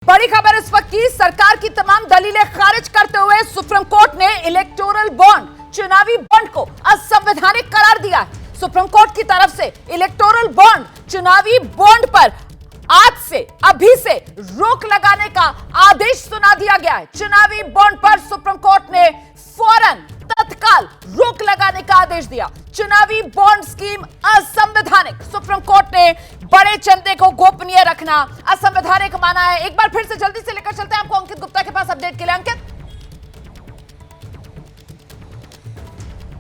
बड़ी खबर इस वक्त की, सरकार की तमाम दलीलें खारिज करते हुए सुप्रीम कोर्ट ने इलेक्टोरल बॉन्ड, चुनावी बॉन्ड को असंवैधानिक करार दिया है। सुप्रीम कोर्ट की तरफ से इलेक्टोरल बॉन्ड, चुनावी बॉन्ड पर आज से, अभी से रोक लगाने का आदेश सुना दिया गया है। चुनावी बॉन्ड पर सुप्रीम कोर्ट ने फौरन तत्काल रोक लगाने का आदेश दिया। चुनावी बॉन्ड स्कीम असंवैधानिक, सुप्रीम कोर्ट ने बड़े चंदे को गोपनीय रखना असंवैधानिक माना है। एक बार फिर से जल्दी से लेकर चलते हैं आपको अंकित गुप्ता के पास अपडेट के लिए। अंकित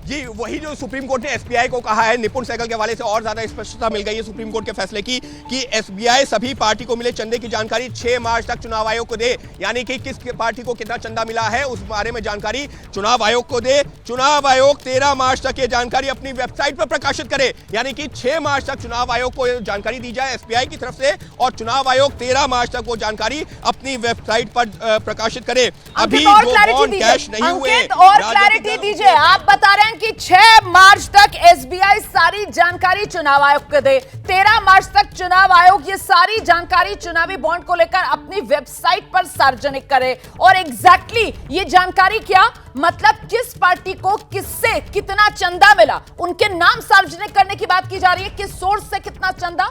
जी, वही जो सुप्रीम कोर्ट ने एसबीआई को कहा है, निपुण सहगल के हवाले से और ज्यादा स्पष्टता मिल गई है सुप्रीम कोर्ट के फैसले की कि एसबीआई सभी पार्टी को मिले चंदे की जानकारी 6 मार्च तक चुनाव आयोग को दे, यानी कि किस पार्टी को कितना चंदा मिला है उस बारे में जानकारी चुनाव आयोग को दे। चुनाव आयोग 13 मार्च तक ये जानकारी अपनी वेबसाइट पर प्रकाशित करे, यानी कि 6 मार्च तक चुनाव आयोग को जानकारी दी जाए एसबीआई की तरफ से, और चुनाव आयोग 13 मार्च तक वो जानकारी अपनी वेबसाइट पर प्रकाशित करे। अभी वो बॉन्ड कैश नहीं हुए, और क्लैरिटी दीजिए। आप बता रहे हैं कि 6 मार्च तक एसबीआई सारी जानकारी चुनाव आयोग को दे, 13 मार्च तक चुनाव आयोग ये सारी जानकारी चुनावी बॉन्ड को लेकर अपनी वेबसाइट पर सार्वजनिक करे। और एग्जैक्टली ये जानकारी क्या, मतलब किस पार्टी को किससे कितना चंदा मिला, उनके नाम सार्वजनिक करने की बात की जा रही है। किस सोर्स से कितना चंदा?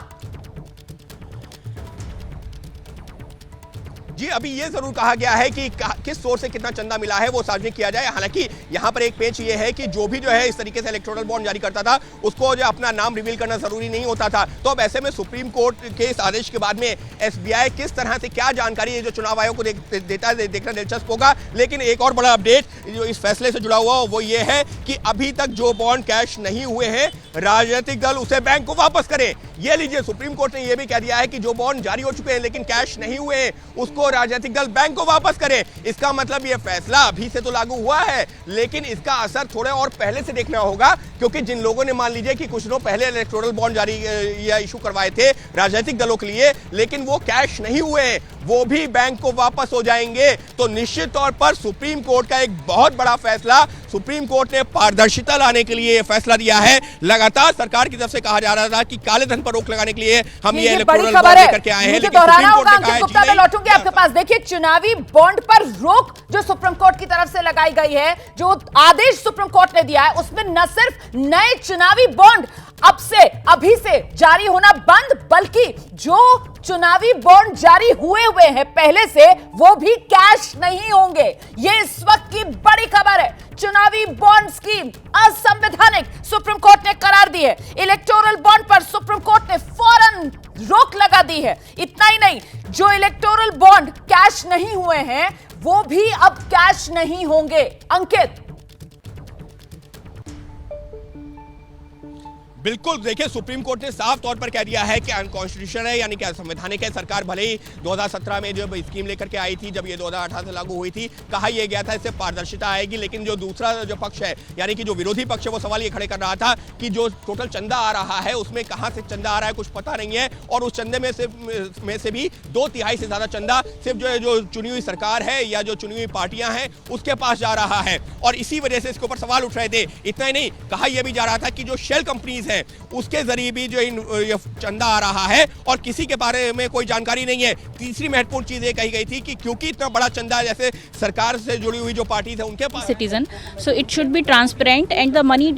जी, अभी ये जरूर कहा गया है कि किस सोर्स से कितना चंदा मिला है वो सार्वजनिक किया जाए। हालांकि यहाँ पर एक पेच ये है कि जो भी जो है इस तरीके से इलेक्टोरल बॉन्ड जारी करता था उसको जो अपना नाम रिवील करना जरूरी नहीं होता था। तो अब ऐसे में सुप्रीम कोर्ट के इस आदेश के बाद में एसबीआई किस तरह से क्या जानकारी है जो चुनाव आयोग को देता है, देखना दिलचस्प होगा। लेकिन एक और बड़ा अपडेट जो इस फैसले से जुड़ा हुआ वो ये है कि अभी तक जो बॉन्ड कैश नहीं हुए हैं, राजनीतिक दल उसे बैंक को वापस करें। ये लीजिए, सुप्रीम कोर्ट ने यह भी कह दिया है कि जो बॉन्ड जारी हो चुके हैं लेकिन कैश नहीं हुए हैं, उसको राजनीतिक दल बैंक को वापस करें। इसका मतलब यह फैसला अभी से तो लागू हुआ है, लेकिन इसका असर थोड़े और पहले से देखना होगा, क्योंकि जिन लोगों ने मान लीजिए कि कुछ दिनों पहले इलेक्टोरल बॉन्ड जारी या इशू करवाए थे राजनीतिक दलों के लिए, लेकिन वो कैश नहीं हुए, वो भी बैंक को वापस हो जाएंगे। तो निश्चित तौर पर सुप्रीम कोर्ट का एक बहुत बड़ा फैसला, सुप्रीम कोर्ट ने पारदर्शिता लाने के लिए फैसला दिया है। लगातार सरकार की तरफ से कहा जा रहा था कि काले धन पर रोक लगाने के लिए हम ये इलेक्टोरल बॉन्ड लेकर के आए हैं, लेकिन सुप्रीम कोर्ट ने कहा है गुप्ता, मैं लौटूंगी आपके पास। देखिए, चुनावी बॉन्ड पर रोक जो सुप्रीम कोर्ट की तरफ से लगाई गई है, जो आदेश सुप्रीम कोर्ट ने दिया है, उसमें न सिर्फ नए चुनावी बॉन्ड अब से, अभी से जारी होना बंद, बल्कि जो चुनावी बॉन्ड जारी हुए हैं पहले से, वो भी कैश नहीं होंगे। ये इस वक्त की बड़ी खबर है। चुनावी बॉन्ड स्कीम असंवैधानिक सुप्रीम कोर्ट ने करार दी है। इलेक्टोरल बॉन्ड पर सुप्रीम कोर्ट ने फौरन रोक लगा दी है। इतना ही नहीं, जो इलेक्टोरल बॉन्ड कैश नहीं हुए हैं वो भी अब कैश नहीं होंगे। अंकित, बिल्कुल, देखिए, सुप्रीम कोर्ट ने साफ तौर पर कह दिया है कि अनकॉन्स्टिट्यूशनल है, यानी कि असंवैधानिक है। सरकार भले ही 2017 में जब स्कीम लेकर के आई थी, जब ये 2018 से लागू हुई थी, कहा यह गया था इससे पारदर्शिता आएगी, लेकिन जो दूसरा जो पक्ष है, यानी कि जो विरोधी पक्ष है, वो सवाल ये खड़े कर रहा था कि जो टोटल चंदा आ रहा है उसमें कहां से चंदा आ रहा है कुछ पता नहीं है, और उस चंदे में से भी 2/3 से ज्यादा चंदा सिर्फ जो चुनी हुई सरकार है या जो चुनी हुई पार्टियां हैं उसके पास जा रहा है, और इसी वजह से इसके ऊपर सवाल उठ रहे थे। इतना ही नहीं, कहा यह भी जा रहा था कि जो शेल कंपनीज है उसके जरिए भी जो ये चंदा आ रहा है और किसी के बारे में कोई जानकारी नहीं है। तीसरी महत्वपूर्ण चीज ये कही गई थी कि क्योंकि इतना बड़ा चंदा जैसे सरकार से जुड़ी हुई जो पार्टी है उनके पास, citizen, so it should be transparent, and the money,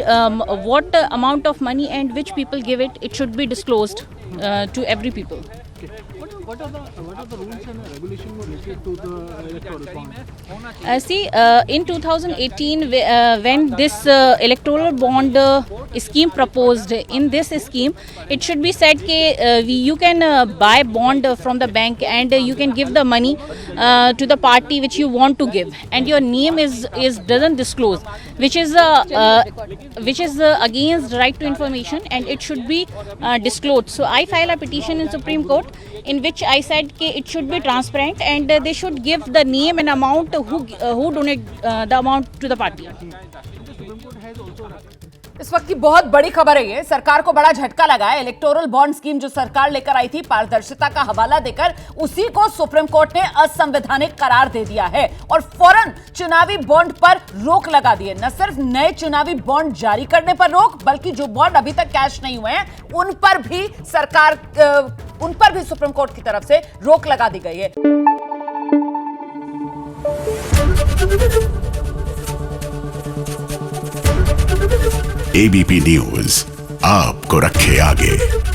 what amount of money and which people give it, it should be disclosed to every people. What are the rules and regulations related to the electoral bond? See, in 2018, when this electoral bond scheme proposed, in this scheme, it should be said that you can buy bond from the bank and you can give the money to the party which you want to give, and your name is doesn't disclose, which is against right to information, and it should be disclosed. So I filed a petition in Supreme Court in which I said that it should be transparent and they should give the name and amount who donate the amount to the party. इस वक्त की बहुत बड़ी खबर है ये, सरकार को बड़ा झटका लगा है। इलेक्टोरल बॉन्ड स्कीम जो सरकार लेकर आई थी, पारदर्शिता का हवाला देकर उसी को सुप्रीम कोर्ट ने असंवैधानिक करार दे दिया है और फौरन चुनावी बॉन्ड पर रोक लगा दी है। न सिर्फ नए चुनावी बॉन्ड जारी करने पर रोक, बल्कि जो बॉन्ड अभी तक कैश नहीं हुए हैं उन पर भी सुप्रीम कोर्ट की तरफ से रोक लगा दी गई है। एबीपी न्यूज आपको रखे आगे।